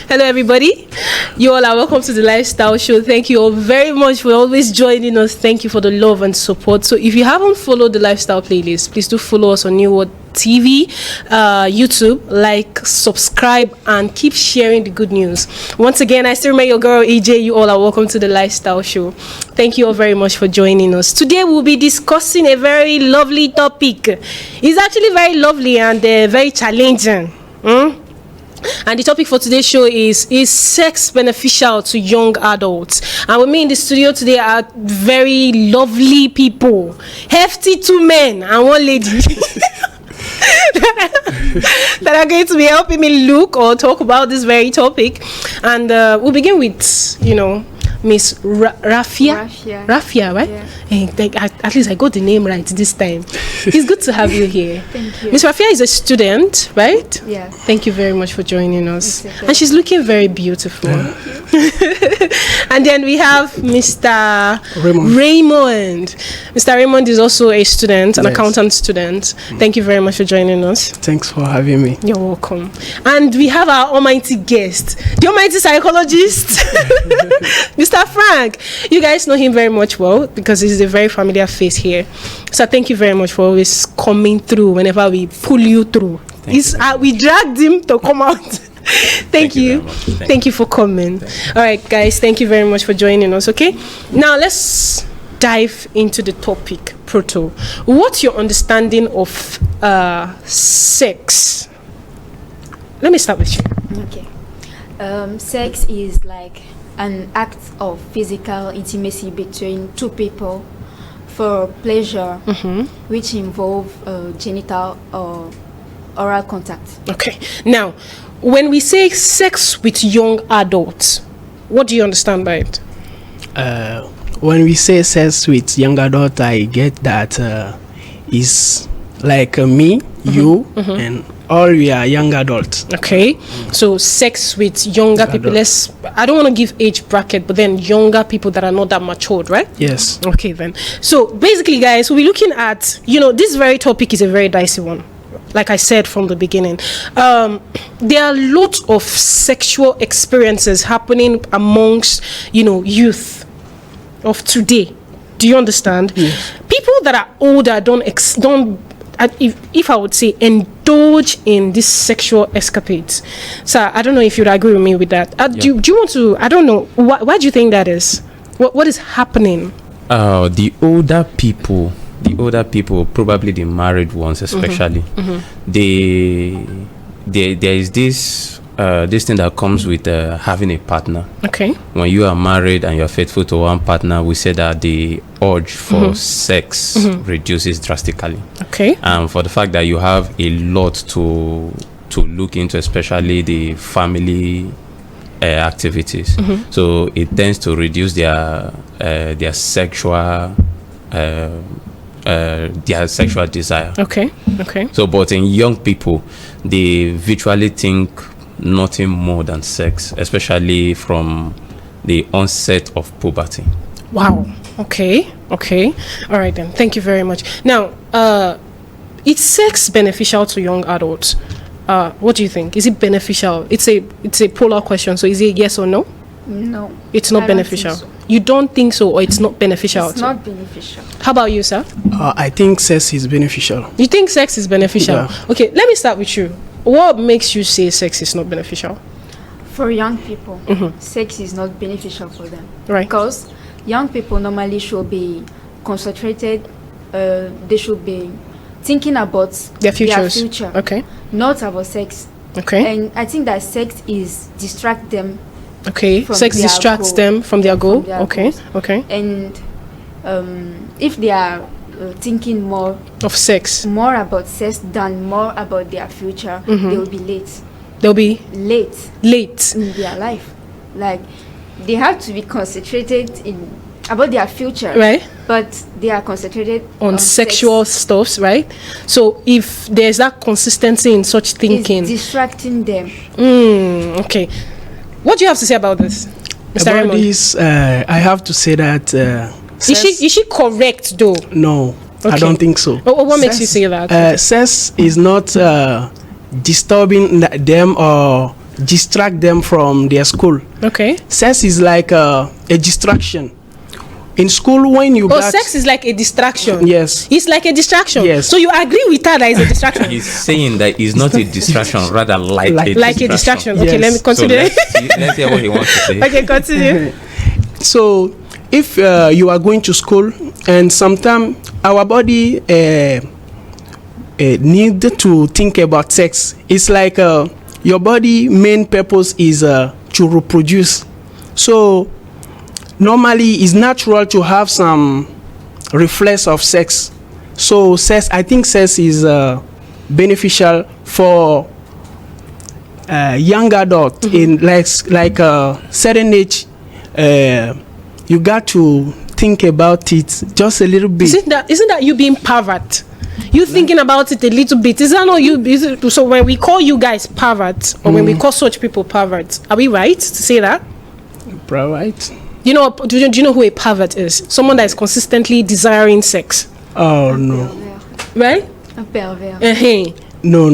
Hello, everybody. You all are welcome to the Lifestyle Show. Thank you all very much for always joining us. Thank you for the love and support. So, if you haven't followed the Lifestyle playlist, please do follow us on New World TV, YouTube, like, subscribe, and keep sharing the good news. Once again, I still remember your girl EJ. You all are welcome to the Lifestyle Show. Thank you all very much for joining us. Today we'll be discussing a very lovely topic. It's actually very lovely and very challenging. And the topic for today's show is sex beneficial to young adults? And with me in the studio today are very lovely people, hefty 2 men and 1 lady that are going to be helping me look or talk about this very topic. And we'll begin with, Miss Rafia, right? Yeah. At least I got the name right this time. It's good to have you here. Thank you. Miss Rafia is a student, right? Yes. Thank you very much for joining us. Okay. And she's looking very beautiful. And then we have Mr. Raymond. Mr. Raymond is also a student, an accountant student. Thank you very much for joining us. Thanks for having me. You're welcome. And we have our almighty guest, the almighty psychologist, Mr. Frank. You guys know him very much well because he's a very familiar face here. So thank you very much for always coming through whenever we pull you through. We dragged him to come out. Thank you. Thank you for coming. All right, guys, thank you very much for joining us. Okay, now let's dive into the topic. Proto, what's your understanding of sex? Let me start with you. Okay. Sex is like an act of physical intimacy between 2 people for pleasure, which involve genital or oral contact. Okay. Now, when we say sex with young adults, what do you understand by it? When we say sex with young adult, I get that is like me, you, and all we are young adults. Okay. So sex with younger people. I don't want to give age bracket, but then younger people that are not that matured, right? Yes. Okay then. So basically, guys, we'll be looking at, this very topic is a very dicey one. Like I said from the beginning, there are lots of sexual experiences happening amongst, youth of today. Do you understand? Yes. People that are older don't if I would say indulge in these sexual escapades. So I don't know if you'd agree with me with that. Do you want to? I don't know. Why do you think that is? What is happening? The older people, probably the married ones especially, there is this thing that comes with having a partner. Okay. When you are married and you're faithful to one partner, we say that the urge for sex reduces drastically. Okay. And for the fact that you have a lot to look into, especially the family activities, so it tends to reduce their sexual desire. Okay. So, but in young people, they virtually think nothing more than sex, especially from the onset of puberty. Wow. Okay. All right then. Thank you very much. Now, is sex beneficial to young adults? What do you think? Is it beneficial? It's a polar question. So is it yes or no? No. It's not beneficial. So. You don't think so, or it's not beneficial? It's not beneficial. How about you, sir? I think sex is beneficial. You think sex is beneficial? Yeah. Okay, let me start with you. What makes you say sex is not beneficial? For young people, sex is not beneficial for them. Right. Because young people normally should be concentrated. They should be thinking about Their futures. Their future. Okay. Not about sex. Okay. And I think that sex is distract them. Okay. From Sex their distracts goal. them from their goal. From their Okay. goals. Okay. And if they are thinking more Of sex. more about sex than more about their future, they will be late They'll be late in their life. Like they have to be concentrated about their future, right. But they are concentrated On sexual stuffs, right? So if there's that consistency in such thinking, it's distracting them. Okay. What do you have to say about this, Mr. About Raymond? this, I have to say that Is she correct though? No, Okay. I don't think so. What makes you say that? Sex is not disturbing them or distract them from their school. Okay. Sex is like a distraction. In school, when you sex is like a distraction. Yes. It's like a distraction. Yes. So you agree with her that it's a distraction? He's saying that it's not a distraction, rather like a distraction. Okay, Yes. let me continue. So let's hear what he wants to say. Okay, continue. So if you are going to school, and sometimes our body need to think about sex. It's like your body main purpose is to reproduce. So normally it's natural to have some reflex of sex. So I think sex is beneficial for young adult in like certain age. You got to think about it just a little bit. Isn't that you being pervert? You thinking about it a little bit. Is that not you? So when we call you guys perverts, or when we call such people perverts, are we right to say that? Right. You know, do you know who a pervert is? Someone that is consistently desiring sex. Oh no. Right? Un pervers. No.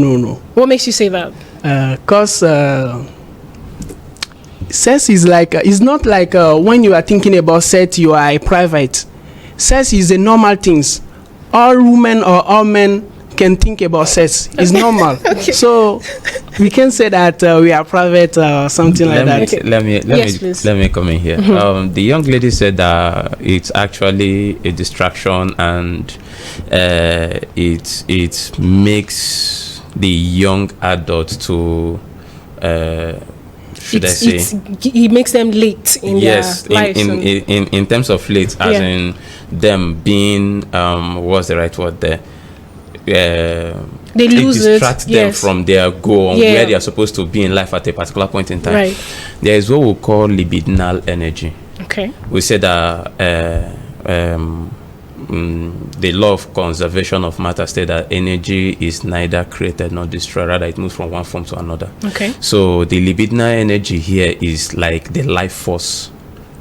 What makes you say that? Cause sex is like it's not like when you are thinking about sex you are a private. Sex is a normal things. All women or all men can think about sex. It's normal. Okay. So we can say that we are private or something like that. Okay. Let me come in here. The young lady said that it's actually a distraction, and it makes the young adult to it makes them late in their lives. in terms of late, as in them being what's the right word there? They lose it. Distract them from their goal on where they are supposed to be in life at a particular point in time. Right. There is what we call libidinal energy. Okay. We say that the law of conservation of matter states that energy is neither created nor destroyed, rather it moves from one form to another. Okay. So the libidinal energy here is like the life force,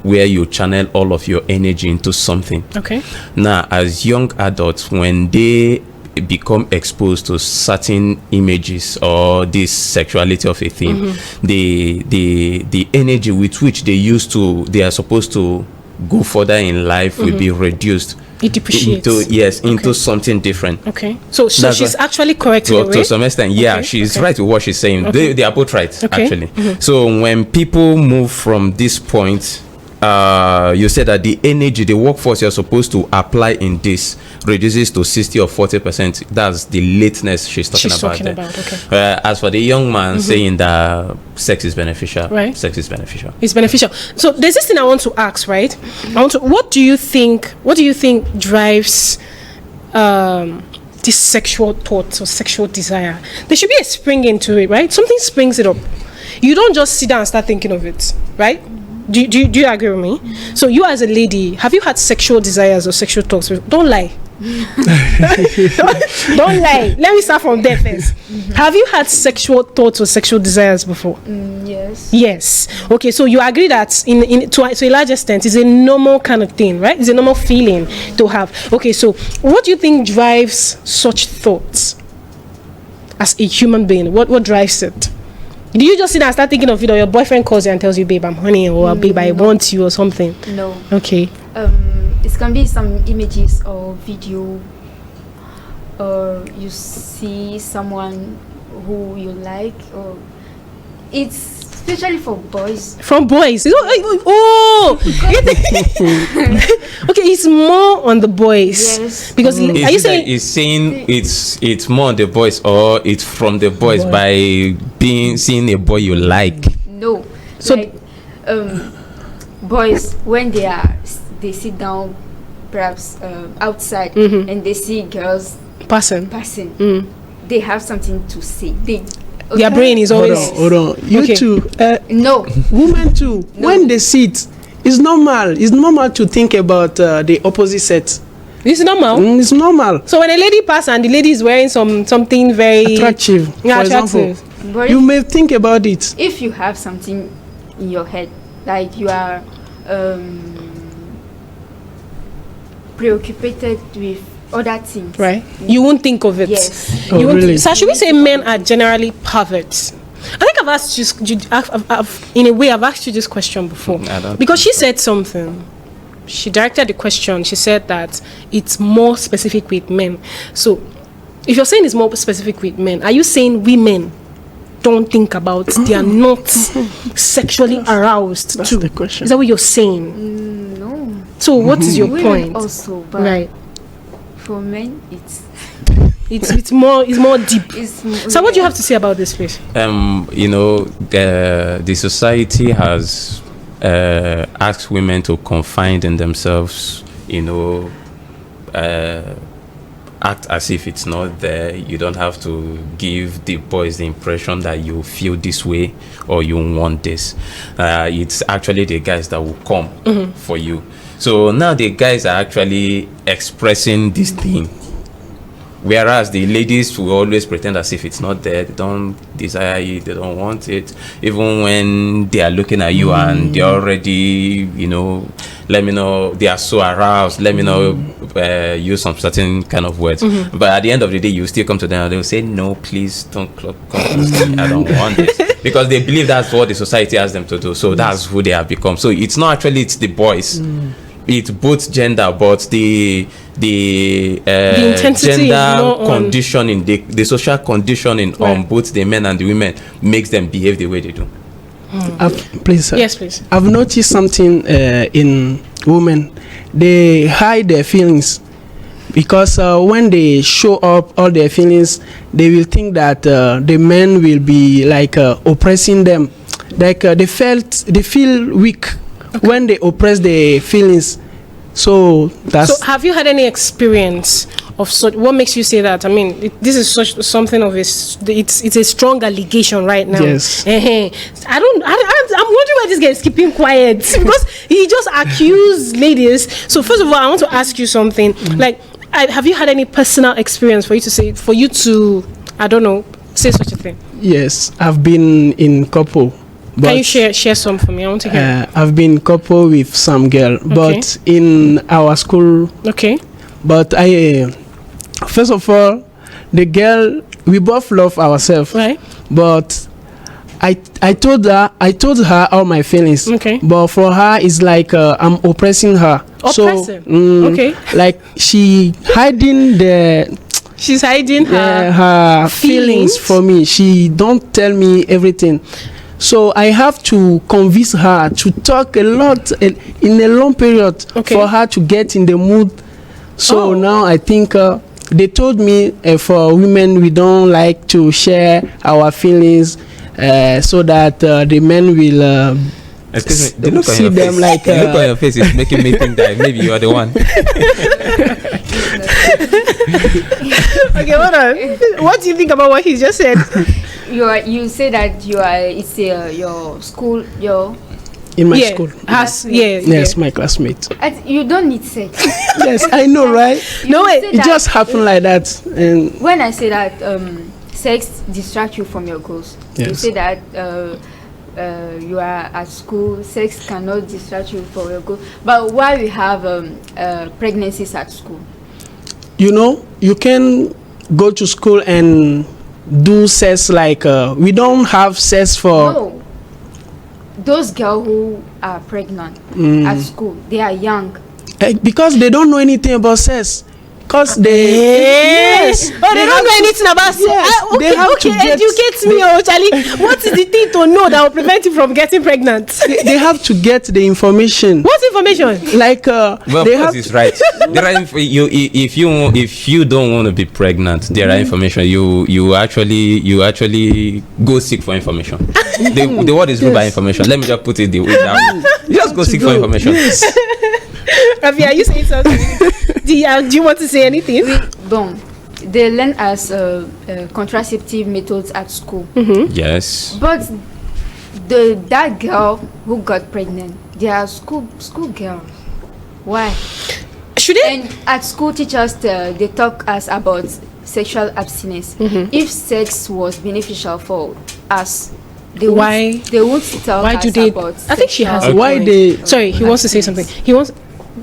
where you channel all of your energy into something. Okay. Now, as young adults, when they become exposed to certain images or this sexuality of a thing, the energy with which they are supposed to go further in life will be reduced. It depreciates into something different. Okay, so she's actually correct to some extent. She's right with what she's saying. They are both right, actually. So when people move from this point, you said that the energy, the workforce you're supposed to apply in this reduces to 60 or 40%. That's the lateness she's talking about. Okay. As for the young man saying that sex is beneficial, right? Sex is beneficial. It's beneficial. So there's this thing I want to ask, right? What do you think drives this sexual thought or sexual desire? There should be a spring into it, right? Something springs it up. You don't just sit down and start thinking of it, right? Do you agree with me? So you as a lady, have you had sexual desires or sexual thoughts? Don't lie. don't lie. Let me start from there first. Have you had sexual thoughts or sexual desires before? Yes. Yes. Okay, so you agree that to a large extent it's a normal kind of thing, right? It's a normal feeling to have. Okay, so what do you think drives such thoughts as a human being? What drives it? Do you just sit down and start thinking of it, or your boyfriend calls you and tells you, babe, I'm honey, or babe, I want you, or something? No. Okay. It can be some images or video, or you see someone who you like, or it's especially for boys. From boys? Oh! Okay, it's more on the boys. Yes. Because are you saying it's more on the boys, or it's from the boys by seeing a boy you like? No. So like, boys, when they sit down perhaps outside and they see girls passing, they have something to say. Their brain is always hold on. You too. No. Women too. No. When they sit, it's normal. It's normal to think about the opposite sex. It's normal. It's normal. So when a lady passes and the lady is wearing something very attractive, for example, you may think about it. If you have something in your head, like you are preoccupied with other things, right? You won't think of it. Yes. So should we say men are generally perverts? I think I've asked you, in a way, I've asked you this question before. Because she said something. She directed the question. She said that it's more specific with men. So, if you're saying it's more specific with men, are you saying women don't think about, they are not sexually aroused That's too? the question. Is that what you're saying? No. So, what is your Women point? also, but Right. for men, it's It's more deep. it's So, what do you have to say about this, please? You know, the society has asked women to confine in themselves, you know, act as if it's not there. You don't have to give the boys the impression that you feel this way or you want this. It's actually the guys that will come for you. So now the guys are actually expressing this thing, whereas the ladies will always pretend as if it's not there. They don't desire it, they don't want it, even when they are looking at you and they're already, you know, let me know, they are so aroused, let me know, use some certain kind of words. But at the end of the day, you still come to them and they'll say, no, please don't come close to me, I don't want it. Because they believe that's what the society asks them to do. So that's who they have become. So it's not actually, it's the boys. It's both gender, but the intensity gender is more on conditioning, the social conditioning on both the men and the women makes them behave the way they do. Please, sir. Yes, please. I've noticed something in women. They hide their feelings because when they show up all their feelings, they will think that the men will be like oppressing them. Like they feel weak when they oppress their feelings. So that's. So, have you had any experience of such? What makes you say that? I mean, this is such something of it's a strong allegation right now. Yes. I'm wondering why this guy is keeping quiet because he just accused ladies. So, first of all, I want to ask you something. Like, have you had any personal experience for you to, I don't know, say such a thing? Yes, I've been in couple. But, can you share some for me? I want to hear. I've been couple with some girl, but in our school. Okay. But first of all, the girl, we both love ourselves. Right. But I told her all my feelings. Okay. But for her, it's like I'm oppressing her. Oppressing. So, okay. Like she's hiding her feelings from me. She don't tell me everything. So I have to convince her to talk a lot in a long period for her to get in the mood. So now I think they told me for women we don't like to share our feelings so that the men will Excuse me, see them like the look on your face is making me think that maybe you are the one. Okay, hold on. What do you think about what he just said? You say that it's your school, in my school. Yes, my classmate. You don't need sex. Yes, I know, right? No way. It just happened like that. And when I say that sex distracts you from your goals, you say that you are at school, sex cannot distract you from your goals. But why we have pregnancies at school? You know, you can go to school and do sex like we don't have sex for. No, those girls who are pregnant at school, they are young. Because they don't know anything about sex. Because they don't know anything about sex. Educate me, Charlie. What is the thing to know that will prevent you from getting pregnant? They have to get the information. What information? Like well, they of course, it's right. There are if you don't want to be pregnant, there are information. You actually go seek for information. The word is by information. Let me just put it the way down. Just go seek for information. Yes. Ravi, are you saying something? Do you want to say anything? They learn as contraceptive methods at school. Yes. But that girl who got pregnant, they are school girls. Why? Should it? And at school, teachers they talk us about sexual abstinence. If sex was beneficial for us, they won't tell us about. I think she has. Why they? Sorry, he wants to say something. He wants.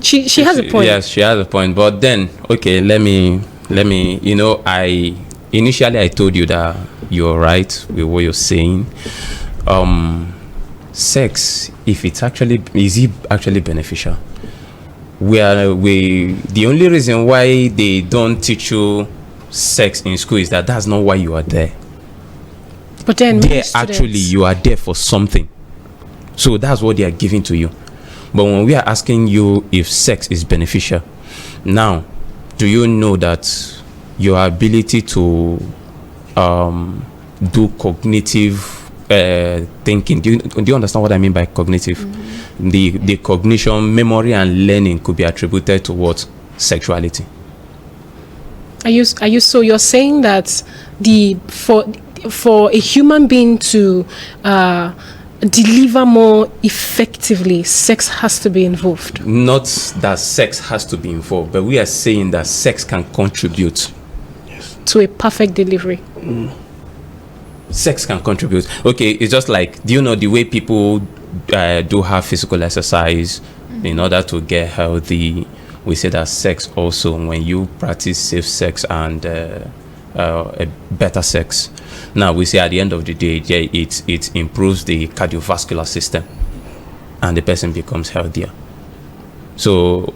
She has a point. Yes, she has a point. But then, okay, let me. You know, I told you that you're right with what you're saying. Sex, if it's actually, is it actually beneficial? The only reason why they don't teach you sex in school is that that's not why you are there. But then Actually, you are there for something. So that's what they are giving to you. But when we are asking you if sex is beneficial, now, do you know that your ability to do cognitive thinking, do you understand what I mean by cognitive? The cognition, memory, and learning could be attributed to what? Sexuality. Are you so you're saying that for a human being to deliver more effectively, sex has to be involved? Not that sex has to be involved, but we are saying that sex can contribute to a perfect delivery. Sex can contribute. Okay, it's just like, do you know the way people do have physical exercise in order to get healthy? We say that sex also, when you practice safe sex and a better sex, now we say at the end of the day, it improves the cardiovascular system and the person becomes healthier. So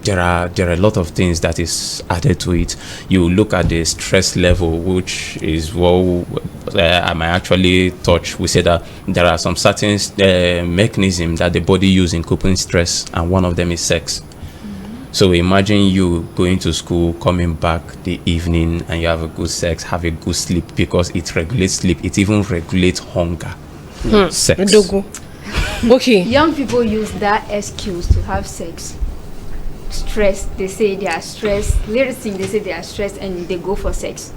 there are a lot of things that is added to it. You look at the stress level, which is what I might actually touch. We say that there are some certain mechanisms that the body uses in coping stress, and one of them is sex. So imagine you going to school, coming back the evening, and you have a good sex, have a good sleep, because it regulates sleep. It even regulates hunger. Sex. Okay. Young people use that excuse to have sex. Stress, they say they are stressed. Little thing, they say they are stressed, and they go for sex.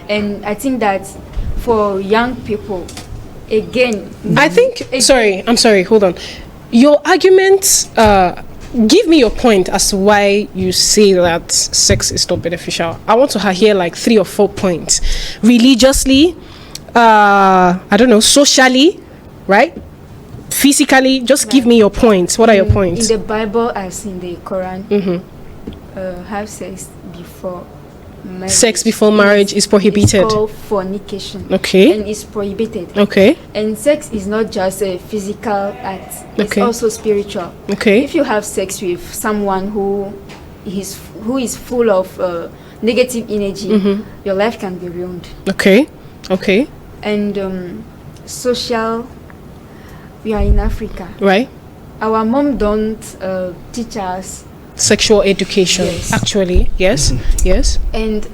And I think that for young people, again, I think. I'm sorry. Hold on. Your argument. Give me your point as to why you say that sex is not beneficial. I want to hear like 3 or 4 points. Religiously, I don't know, socially, right? Physically, just give me your points. What are your points? In the Bible, as in the Quran, have sex before marriage. Sex before marriage is prohibited. It's called fornication. Okay. And it's prohibited. Okay. And sex is not just a physical act. It's Okay. also spiritual. Okay. If you have sex with someone who is full of negative energy, your life can be ruined. Okay. Okay. And social, we are in Africa. Right. Our mom don't teach us. Sexual education. Yes. Actually, yes. Yes. And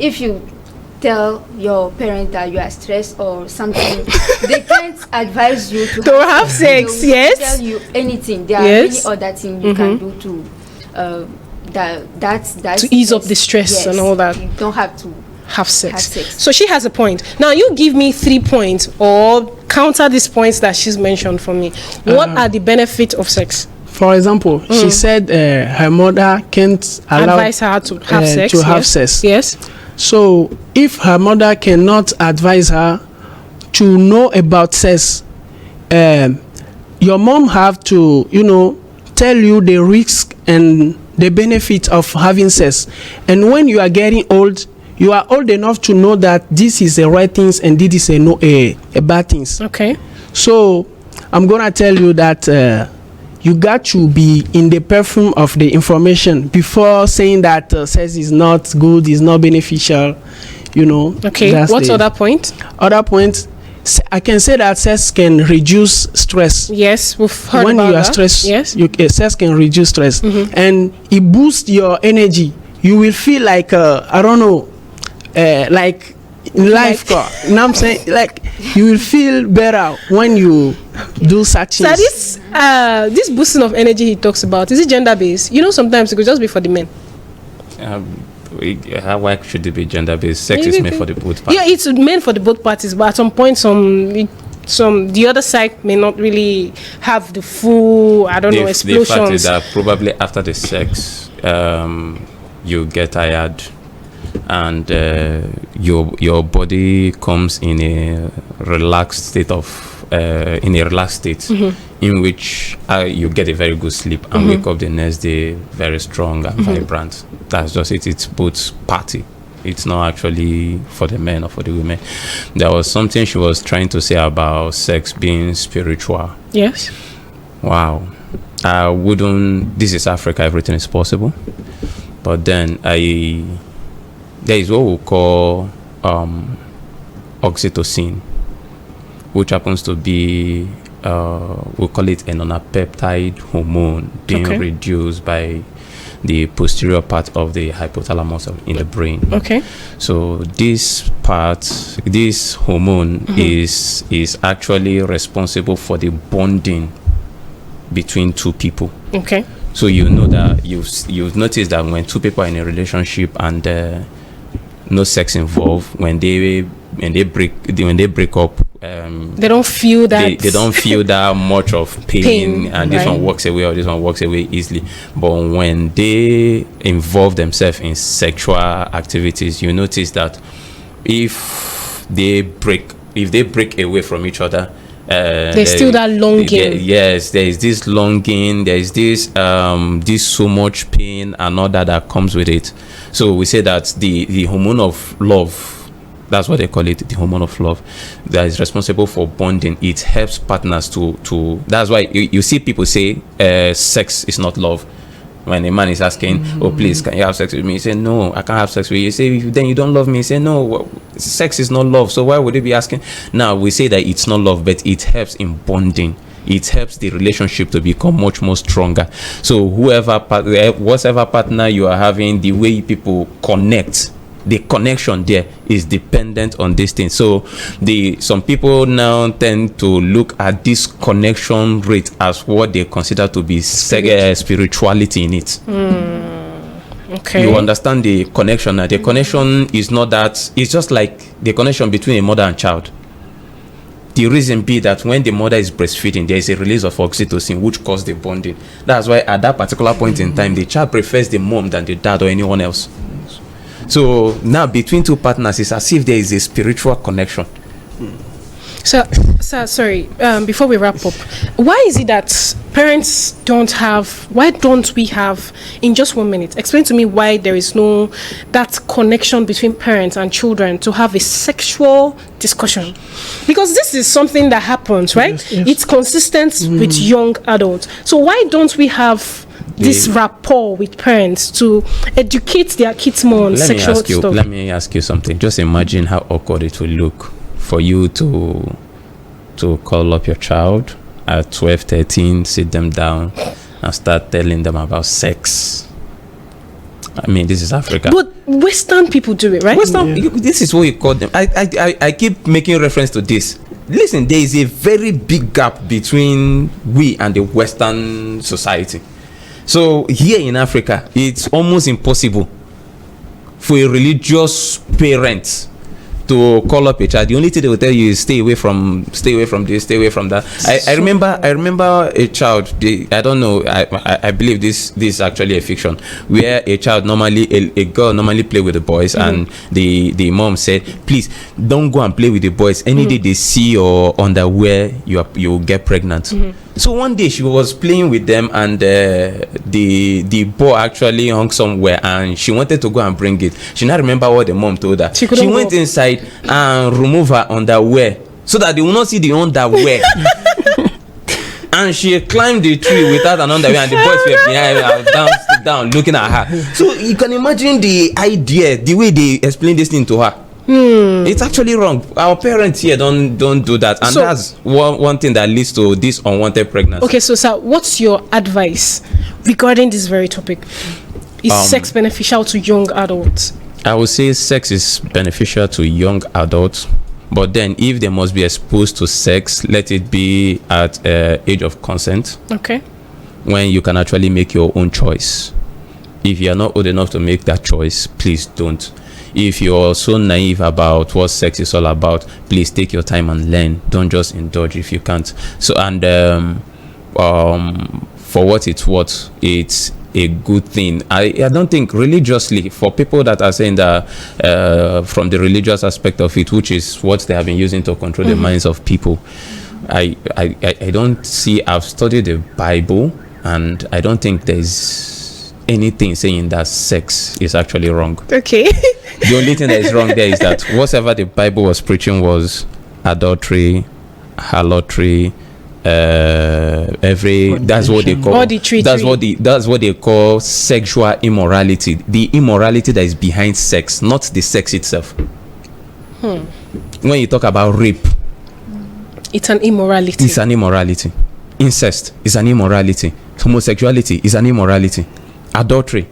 if you tell your parent that you are stressed or something, they can't advise you to have sex. They will Yes. tell you anything. There Yes. are many other things you can do to that's To ease up the stress. Yes. And all that. You don't have to Have sex. have sex. So she has a point. Now you give me 3 points or counter these points that she's mentioned for me. What are the benefits of sex? For example, she said her mother can't allow Advise her to have sex. to have yes. sex. Yes. So if her mother cannot advise her to know about sex, your mom have to, tell you the risk and the benefit of having sex. And when you are getting old, you are old enough to know that this is the right things and this is a bad things. Okay. So I'm gonna tell you that you got to be in the perfume of the information before saying that sex is not good, is not beneficial. Okay. What's other point? Other point, I can say that sex can reduce stress. Yes, we've heard When about you are that. stressed, Yes. sex can reduce stress, and it boosts your energy. You will feel like I don't know, like in life. You know what I'm saying? Like you will feel better when you do such things. So this boosting of energy he talks about, is it gender based? Sometimes it could just be for the men. Why should it be gender based? Sex is made for the both parties. Yeah, it's meant for the both parties, but at some point, the other side may not really have the full, explosions. The fact is that probably after the sex, you get tired, and your body comes in a relaxed state in which you get a very good sleep and wake up the next day very strong and vibrant. That's just it. It's both party. it's not actually for the men or for the women. There was something she was trying to say about sex being spiritual. Yes. Wow. I wouldn't. This is Africa. Everything is possible. But then there is what we call oxytocin, which happens to be we call it a non-peptide hormone being reduced by the posterior part of the hypothalamus in the brain. Okay. So this hormone is actually responsible for the bonding between two people. Okay. So you know that you've noticed that when two people are in a relationship and no sex involved, when they break up, they don't feel that they don't feel that much of pain, and this one walks away or this one walks away easily. But when they involve themselves in sexual activities, you notice that if they break away from each other, there's still that longing. Yes, there is this longing, there is this so much pain and all that comes with it. So we say that the hormone of love, that's what they call it, the hormone of love, that is responsible for bonding. It helps partners to that's why you see people say sex is not love. When a man is asking, oh please, can you have sex with me? You say, no, I can't have sex with you. You say, then you don't love me. You say, no, sex is not love. So why would they be asking? Now we say that it's not love, but it helps in bonding. It helps the relationship to become much more stronger. So whatever partner you are having, the way people connect, the connection there is dependent on this thing. So some people now tend to look at this connection rate as what they consider to be spirituality in it. Okay. You understand the connection now. The connection is not that, it's just like the connection between a mother and child. The reason be that when the mother is breastfeeding, there is a release of oxytocin which causes the bonding. That's why at that particular point in time, the child prefers the mom than the dad or anyone else. So now between two partners, it's as if there is a spiritual connection. So sorry, before we wrap up, why is it that parents why don't we have, in just 1 minute, explain to me why there is no that connection between parents and children to have a sexual discussion? Because this is something that happens, right? Yes. It's consistent with young adults. So why don't we have this rapport with parents to educate their kids more on sexual stuff? Let me ask you something. Just imagine how awkward it will look for you to call up your child at 12, 13, sit them down and start telling them about sex. I mean, this is Africa. But Western people do it, right? This is what you call them. I keep making reference to this. Listen, there is a very big gap between we and the Western society. So here in Africa, it's almost impossible for a religious parent to call up a child. The only thing they will tell you is stay away from this, stay away from that. I remember a child. I don't know. I believe this is actually a fiction, where a child a girl normally play with the boys, and the mom said, please don't go and play with the boys. Any day they see your underwear, you will get pregnant. So one day she was playing with them, and the ball actually hung somewhere, and she wanted to go and bring it. She not remember what the mom told her. She went inside and removed her underwear so that they will not see the underwear. And she climbed the tree without an underwear, and the boys were behind her, down looking at her. So you can imagine the idea, the way they explain this thing to her. It's actually wrong. Our parents here don't do that, and so, that's one thing that leads to this unwanted pregnancy. Okay, so sir, what's your advice regarding this very topic? Is sex beneficial to young adults? I would say sex is beneficial to young adults, but then if they must be exposed to sex, let it be at age of consent. Okay. When you can actually make your own choice. If you are not old enough to make that choice, please don't. If you're so naive about what sex is all about, please take your time and learn. Don't just indulge if you can't. So, and for what it's worth, it's a good thing. I don't think religiously, for people that are saying that from the religious aspect of it, which is what they have been using to control the minds of people, I don't see. I've studied the Bible, and I don't think there's anything saying that sex is actually wrong. Okay. The only thing that is wrong there is that whatever the Bible was preaching was adultery, halotry, that's what they call that's what they call sexual immorality. The immorality that is behind sex, not the sex itself. When you talk about rape, it's an immorality. It's an immorality. Incest is an immorality. Homosexuality is an immorality. Adultery,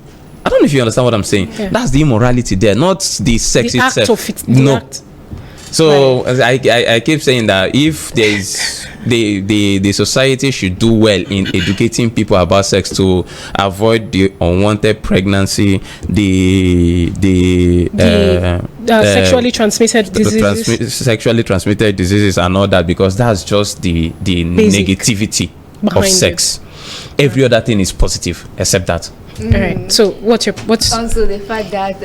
I don't know if you understand what I'm saying. Yeah. That's the immorality there, not the sex the itself. Act of it, no. Act. So I keep saying that if there is the society should do well in educating people about sex to avoid the unwanted pregnancy, sexually transmitted diseases, sexually transmitted diseases, and all that, because that's just the negativity of sex. Every other thing is positive except that. All right. So what's also the fact that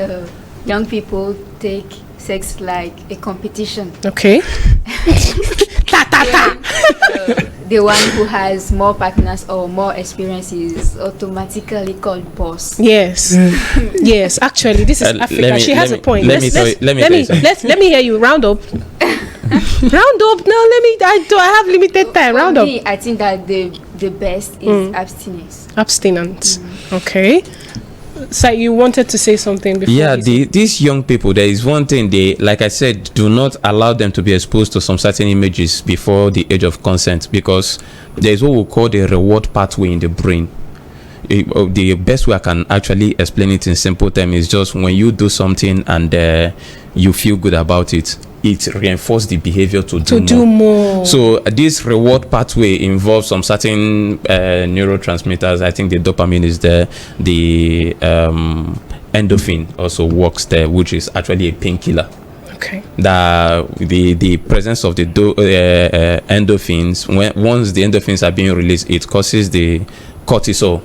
young people take sex like a competition. Okay. The one who has more partners or more experiences is automatically called boss. Yes. Yes, actually this is Africa. She has a point. Let me hear you. Round up. Round up. No, I have limited time. Round up. I think that the best is abstinence. Abstinence. Okay. So you wanted to say something before? Yeah, these young people, there is one thing they, like I said, do not allow them to be exposed to some certain images before the age of consent, because there is what we call the reward pathway in the brain. The best way I can actually explain it in simple terms is just when you do something and you feel good about it, it reinforces the behavior to do more. So this reward pathway involves some certain neurotransmitters. I think the dopamine is there. The endorphin also works there, which is actually a painkiller. Okay. The presence of the endorphins, once the endorphins are being released, it causes the cortisol.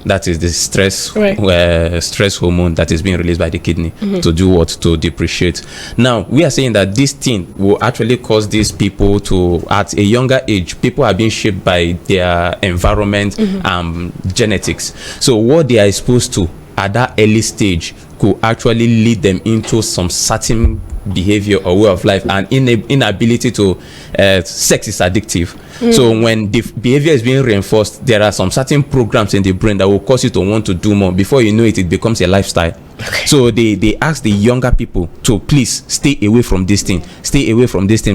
That is the stress hormone that is being released by the kidney to do what? To depreciate. Now, we are saying that this thing will actually cause these people to, at a younger age, people are being shaped by their environment and genetics. So what they are exposed to at that early stage could actually lead them into some certain behavior or way of life, and inability to sex is addictive. So when the behavior is being reinforced, there are some certain programs in the brain that will cause you to want to do more. Before you know it, it becomes a lifestyle. Okay. So they ask the younger people to please stay away from this thing,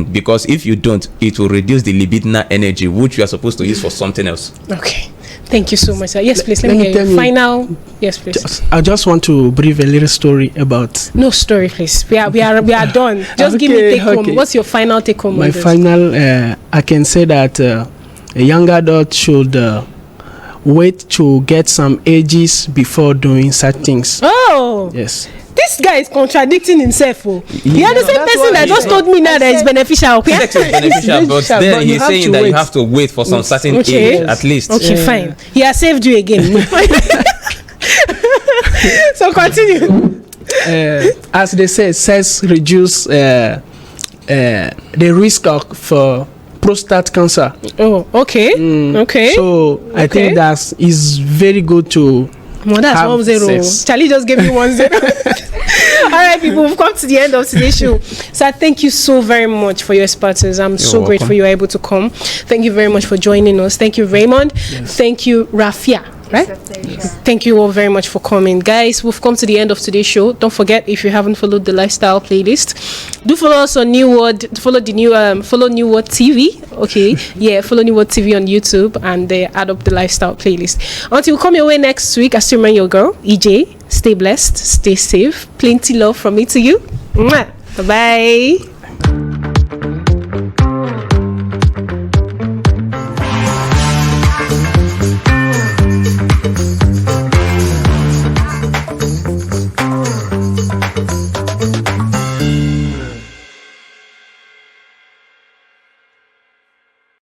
because if you don't, it will reduce the libidinal energy which you are supposed to use for something else. Okay. Thank you so much, sir. Yes, please. Let me hear you. Final. Yes, please. I just want to brief a little story about. No story, please. We are done. Just give me take home. What's your final take home? My final. I can say that a young adult should wait to get some ages before doing such things. Oh. Yes. This guy is contradicting himself. Oh. You are the same person that just told me now that it's beneficial. Sex is beneficial, but then he's saying that you have to wait for some certain age at least. Okay, fine. He has saved you again. So continue. As they say, sex reduce the risk of prostate cancer. Oh, okay. Okay. So I think that is very good to. Well, that's 1-0. Charlie just gave me 1-0. All right, people, we've come to the end of today's show. So I thank you so very much for your expertise. I'm so grateful you were able to come. Thank you very much for joining us. Thank you, Raymond. Yes. Thank you, Rafia. Right? Thank you all very much for coming. Guys, we've come to the end of today's show. Don't forget, if you haven't followed the lifestyle playlist, do follow us on New Word. Follow New Word TV. Okay. Yeah, follow New Word TV on YouTube and add up the lifestyle playlist. Until we come your way next week, I still remain your girl, EJ. Stay blessed, stay safe. Plenty love from me to you. Mwah. Bye-bye.